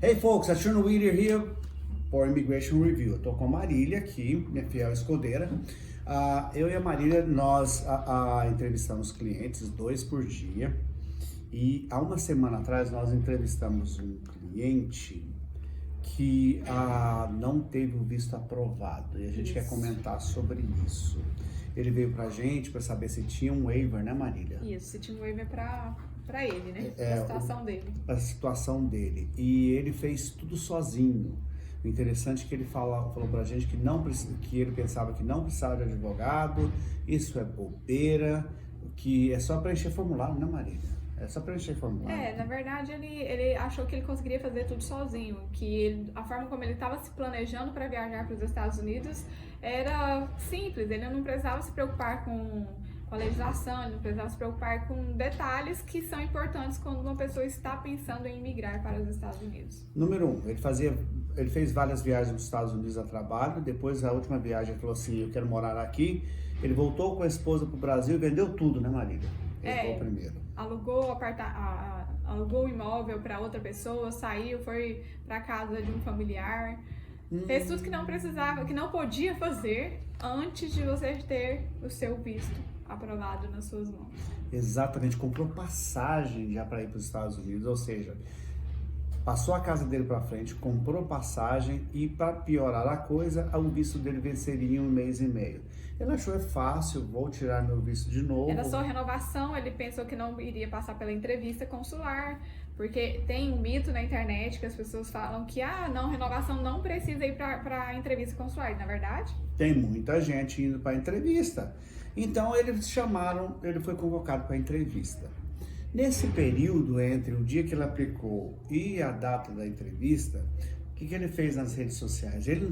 Hey folks, Ashurno Weeder here for Immigration Review. Eu tô com a Marília aqui, minha fiel escudeira. Eu e a Marília, nós entrevistamos clientes 2 por dia. E há uma semana atrás nós entrevistamos um cliente que não teve o visto aprovado. E a gente quer comentar sobre isso. Ele veio pra gente para saber se tinha um waiver, né, Marília? Isso, se tinha um waiver pra ele, né? A situação dele. A situação dele. E ele fez tudo sozinho. O interessante é que ele falou pra gente que ele pensava que não precisava de advogado, isso é bobeira, que é só preencher formulário, né, Marília? É só preencher formulário. Na verdade, ele achou que ele conseguiria fazer tudo sozinho, que a forma como ele estava se planejando para viajar para os Estados Unidos era simples, ele não precisava se preocupar com a legislação, ele não precisava se preocupar com detalhes que são importantes quando uma pessoa está pensando em migrar para os Estados Unidos. Número 1, ele fez várias viagens nos Estados Unidos a trabalho, depois a última viagem ele falou assim, eu quero morar aqui, ele voltou com a esposa para o Brasil e vendeu tudo, né, Marília? Ele foi o primeiro. Alugou o imóvel para outra pessoa, saiu, foi para casa de um familiar, fez tudo que não precisava, que não podia fazer antes de você ter o seu visto aprovado nas suas mãos. Exatamente, comprou passagem já para ir para os Estados Unidos, ou seja, passou a casa dele para frente, comprou passagem e, para piorar a coisa, o visto dele venceria em 1 mês e meio. Ele achou, é fácil, vou tirar meu visto de novo. Era só renovação, ele pensou que não iria passar pela entrevista consular, porque tem um mito na internet que as pessoas falam que, não, renovação não precisa ir para a entrevista consular, na verdade? Tem muita gente indo para a entrevista. Então, ele foi convocado para a entrevista. Nesse período, entre o dia que ele aplicou e a data da entrevista, o que ele fez nas redes sociais? Ele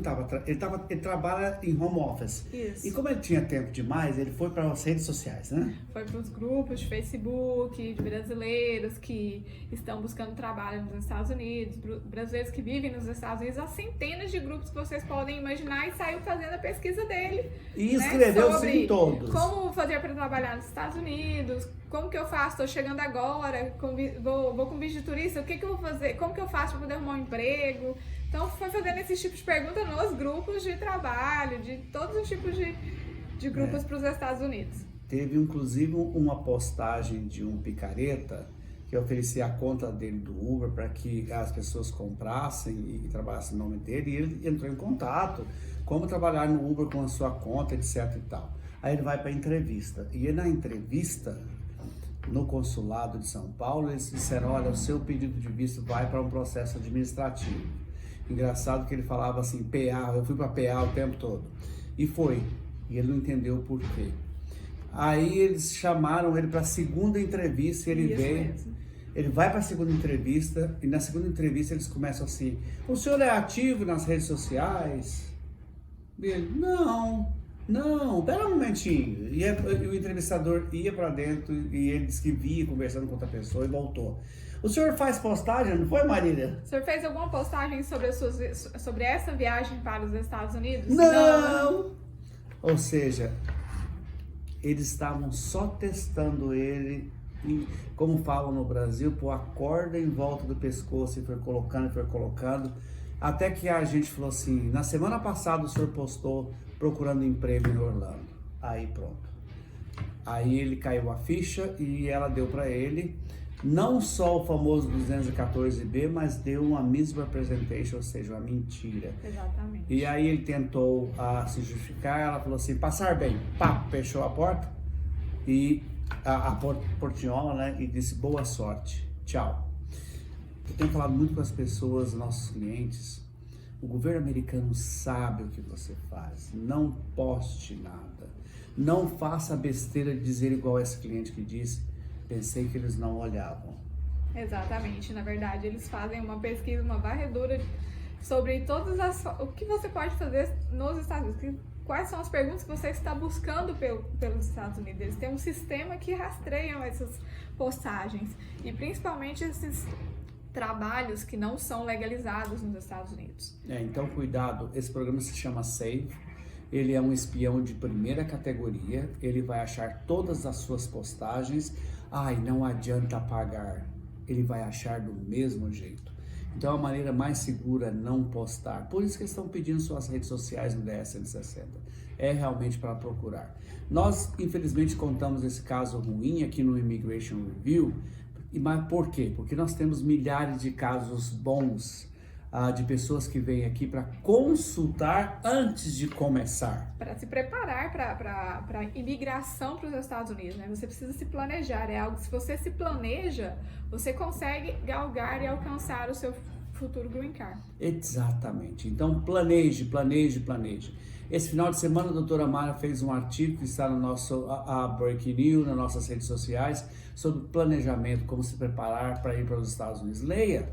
trabalha em home office. Isso. E como ele tinha tempo demais, ele foi para as redes sociais, né? Foi para os grupos de Facebook, de brasileiros que estão buscando trabalho nos Estados Unidos, brasileiros que vivem nos Estados Unidos, há centenas de grupos que vocês podem imaginar, e saiu fazendo a pesquisa dele. E escreveu-se em todos. Como fazer para trabalhar nos Estados Unidos, como que eu faço, estou chegando agora, vou com visto de turista, o que eu vou fazer, como que eu faço para poder arrumar um emprego? Então foi fazendo esse tipo de pergunta nos grupos de trabalho, de todos os tipos de grupos para os Estados Unidos. Teve inclusive uma postagem de um picareta que oferecia a conta dele do Uber para que as pessoas comprassem e trabalhassem no nome dele, e ele entrou em contato, como trabalhar no Uber com a sua conta, etc e tal. Aí ele vai para a entrevista, e na entrevista, no consulado de São Paulo, eles disseram, olha, o seu pedido de visto vai para um processo administrativo. Engraçado que ele falava assim, PA, eu fui para PA o tempo todo. E foi. E ele não entendeu o porquê. Aí eles chamaram ele para a segunda entrevista e ele veio. Mesmo. Ele vai para a segunda entrevista e na segunda entrevista eles começam assim, o senhor é ativo nas redes sociais? E ele, não, pera um momentinho. E o entrevistador ia para dentro e ele disse que via conversando com outra pessoa e voltou. O senhor faz postagem, não foi, Marília? O senhor fez alguma postagem sobre essa viagem para os Estados Unidos? Não! Ou seja, eles estavam só testando ele, e, como falam no Brasil, pôr a corda em volta do pescoço e foi colocando, até que a gente falou assim, na semana passada o senhor postou procurando emprego em Orlando. Aí pronto. Aí ele caiu a ficha e ela deu para ele não só o famoso 214B, mas deu uma misrepresentation, ou seja, uma mentira. Exatamente. E aí ele tentou se justificar, ela falou assim, passar bem, pá, fechou a porta e a portinhola, né, e disse boa sorte, tchau. Eu tenho falado muito com as pessoas, nossos clientes, o governo americano sabe o que você faz, não poste nada, não faça a besteira de dizer igual esse cliente que disse, pensei que eles não olhavam. Exatamente, na verdade eles fazem uma pesquisa, uma varredura sobre o que você pode fazer nos Estados Unidos, quais são as perguntas que você está buscando pelos Estados Unidos. Eles têm um sistema que rastreiam essas postagens e principalmente esses trabalhos que não são legalizados nos Estados Unidos. Então cuidado, esse programa se chama SAVE, ele é um espião de primeira categoria, ele vai achar todas as suas postagens, não adianta pagar, ele vai achar do mesmo jeito. Então, a maneira mais segura é não postar. Por isso que eles estão pedindo suas redes sociais no DS 160. É realmente para procurar. Nós, infelizmente, contamos esse caso ruim aqui no Immigration Review. Mas por quê? Porque nós temos milhares de casos bons de pessoas que vêm aqui para consultar antes de começar. Para se preparar para imigração para os Estados Unidos, né? Você precisa se planejar. É algo que, se você se planeja, você consegue galgar e alcançar o seu futuro green card. Exatamente. Então, planeje. Esse final de semana, a doutora Mara fez um artigo que está no nosso Breaking News, nas nossas redes sociais, sobre planejamento, como se preparar para ir para os Estados Unidos. Leia.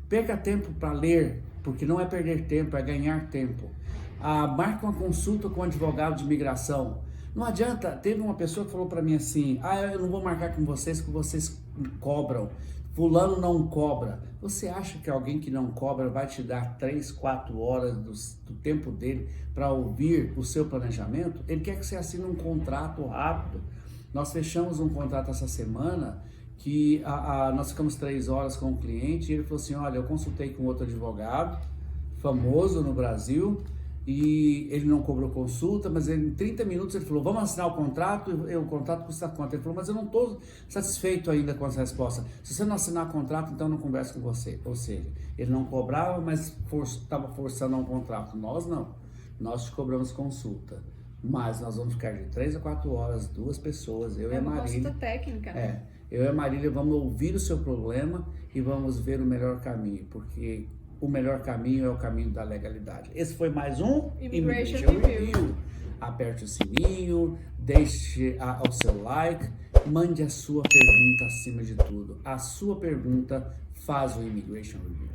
Perca tempo para ler, porque não é perder tempo, é ganhar tempo. Marque uma consulta com um advogado de imigração. Não adianta, teve uma pessoa que falou para mim assim, eu não vou marcar com vocês, que vocês cobram. Fulano não cobra. Você acha que alguém que não cobra vai te dar 3, 4 horas do tempo dele para ouvir o seu planejamento? Ele quer que você assine um contrato rápido. Nós fechamos um contrato essa semana que nós ficamos 3 horas com o cliente e ele falou assim, olha, eu consultei com outro advogado, famoso no Brasil, e ele não cobrou consulta, mas em 30 minutos ele falou, vamos assinar o contrato, o contrato custa quanto? Ele falou, mas eu não estou satisfeito ainda com essa resposta. Se você não assinar o contrato, então eu não converso com você. Ou seja, ele não cobrava, mas estava forçando um contrato. Nós não. Nós te cobramos consulta. Mas nós vamos ficar de 3 a 4 horas, 2 pessoas, eu e a Marília. É uma consulta técnica, né? Eu e a Marília vamos ouvir o seu problema e vamos ver o melhor caminho, porque o melhor caminho é o caminho da legalidade. Esse foi mais um Immigration Review. Aperte o sininho, deixe o seu like, mande a sua pergunta acima de tudo. A sua pergunta faz o Immigration Review.